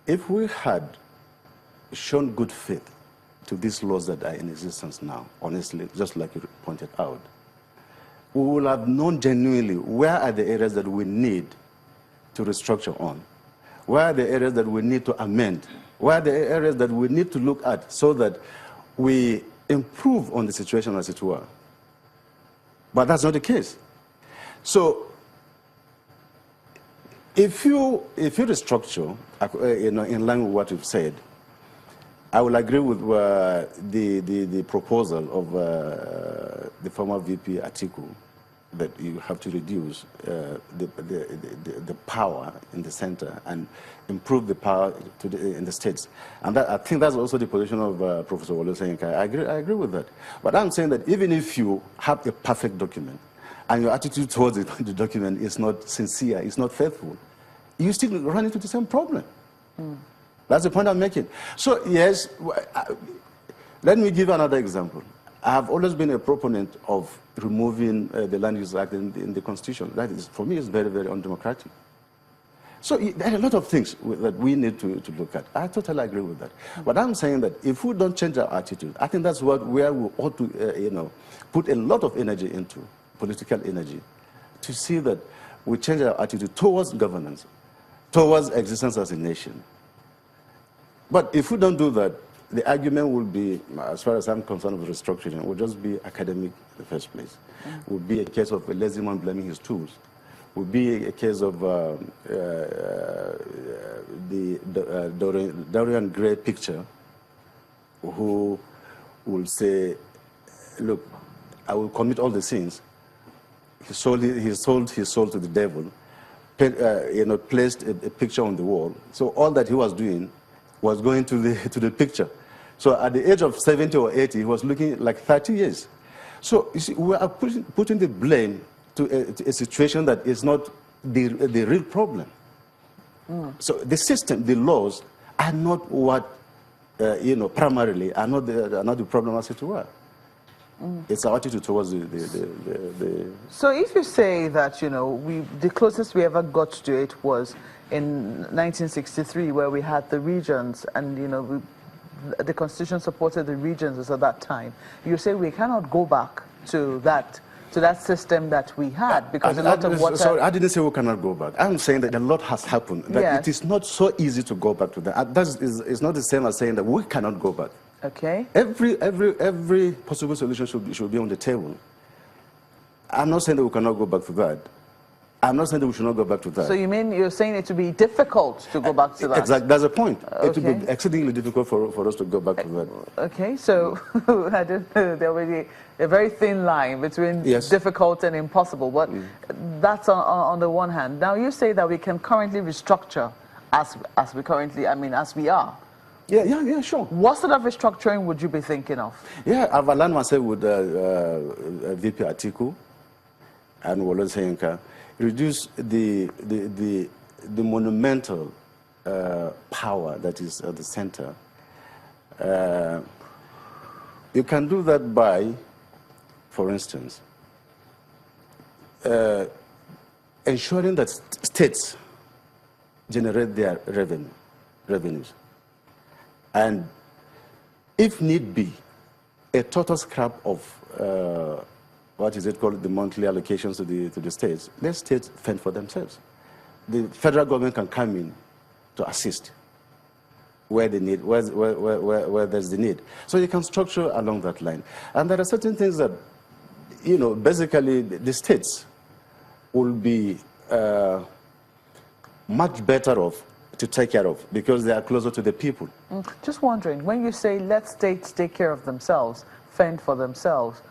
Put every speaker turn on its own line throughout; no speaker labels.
if we had shown good faith to these laws that are in existence now, honestly, just like you pointed out, we will have known genuinely where are the areas that we need to restructure on, where are the areas that we need to amend, where are the areas that we need to look at so that we improve on the situation, as it were. But that's not the case. So if you restructure, in line with what you've said, I will agree with the proposal of the former VP Atiku, that you have to reduce the power in the center and improve the power in the states. And I think that's also the position of Professor Olusegun. I agree with that. But I'm saying that even if you have a perfect document and your attitude towards the document is not sincere, it's not faithful, you still run into the same problem. That's the point I'm making. So yes, let me give another example. I have always been a proponent of removing the Land Use Act in the Constitution. That is, for me, is very, very undemocratic. So there are a lot of things that we need to look at. I totally agree with that. But I'm saying that if we don't change our attitude, I think that's where we ought to, put a lot of energy into, political energy, to see that we change our attitude towards governance, towards existence as a nation. But if we don't do that, the argument will be, as far as I'm concerned with restructuring, will just be academic in the first place. Will be a case of a lazy man blaming his tools. Will be a case of the Dorian Gray picture, who will say, look, I will commit all the sins. He sold his soul to the devil, placed a picture on the wall. So all that he was doing was going to the picture. So at the age of 70 or 80, he was looking like 30 years. So you see, we are putting the blame to a situation that is not the real problem. So the system, the laws, are not what, primarily, are not the problem, as it were. It's our attitude towards the...
So if you say that, the closest we ever got to it was in 1963, where we had the regions, and, the Constitution supported the regions at that time. You say we cannot go back to that system that we had, because a lot of what...
Sorry, I didn't say we cannot go back. I'm saying that a lot has happened. That
yes.
It is not so easy to go back to that. It's not the same as saying that we cannot go back.
Okay.
Every possible solution should be on the table. I'm not saying that we cannot go back to that. I'm not saying that we should not go back to that.
So you're saying it would be difficult to go back to that?
Exactly, that's the point.
Okay.
It would be exceedingly difficult for us to go back to that.
Okay, so I don't know, there will be a very thin line between difficult and impossible, but that's on the one hand. Now you say that we can currently restructure as we are.
Yeah, sure.
What sort of restructuring would you be thinking of?
Yeah, I've aligned myself with VP Atiku and Olusegun. Reduce the monumental power that is at the center. You can do that by, for instance, ensuring that states generate their revenues. And if need be, a total scrap of what is it called, the monthly allocations to the states. Let states fend for themselves. The federal government can come in to assist where they need, where there's the need. So you can structure along that line. And there are certain things that, basically the states will be much better off to take care of, because they are closer to the people.
Just wondering, when you say let states take care of themselves, fend for themselves,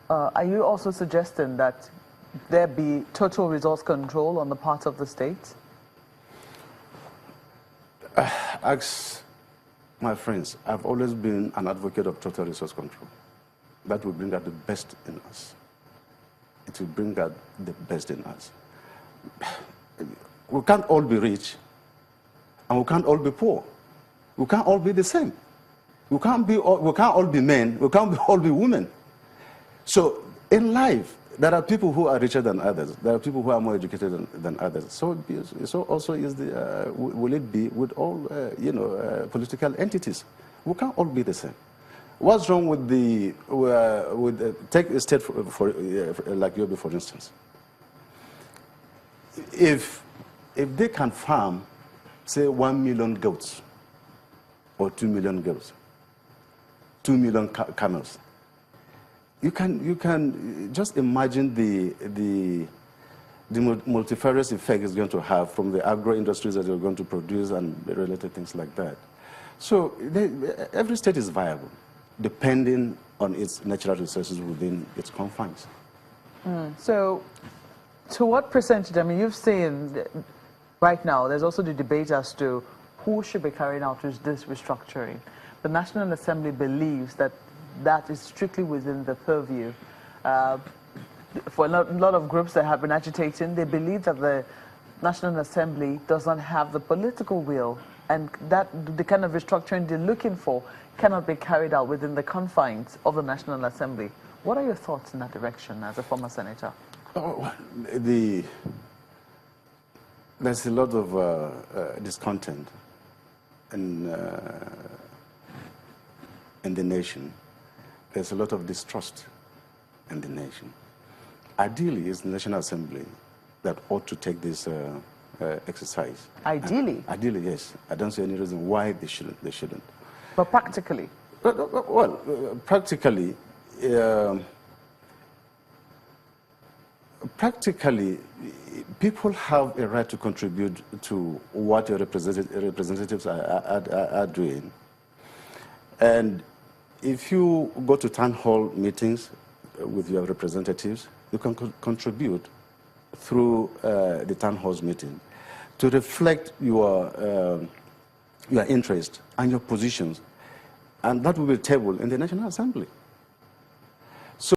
are you also suggesting that there be total resource control on the part of the states?
Ask my friends, I've always been an advocate of total resource control. That will bring out the best in us. It will bring out the best in us. We can't all be rich, and we can't all be poor. We can't all be the same. We can't all be men. We can't all be women. So in life, there are people who are richer than others. There are people who are more educated than others. So also is the, will it be with all, political entities? We can't all be the same. What's wrong with take a state like Yobe, for instance? If they can farm, say, 1 million goats or 2 million goats, 2 million camels, you can just imagine the multifarious effect it's going to have from the agro industries that you're going to produce and related things like that. So every state is viable, depending on its natural resources within its confines.
So to what percentage, I mean, you've seen right now, there's also the debate as to who should be carrying out this restructuring. The National Assembly believes that that is strictly within the purview. For a lot of groups that have been agitating, they believe that the National Assembly does not have the political will, and that the kind of restructuring they're looking for cannot be carried out within the confines of the National Assembly. What are your thoughts in that direction as a former senator? There's a lot of discontent in the nation. There's a lot of distrust in the nation. Ideally, it's the National Assembly that ought to take this exercise. Ideally?
Ideally, yes. I don't see any reason why they shouldn't.
But practically?
Well, practically, people have a right to contribute to what your representatives are doing. And if you go to town hall meetings with your representatives, you can contribute through the town hall meeting to reflect your interest and your positions, and that will be tabled in the National Assembly.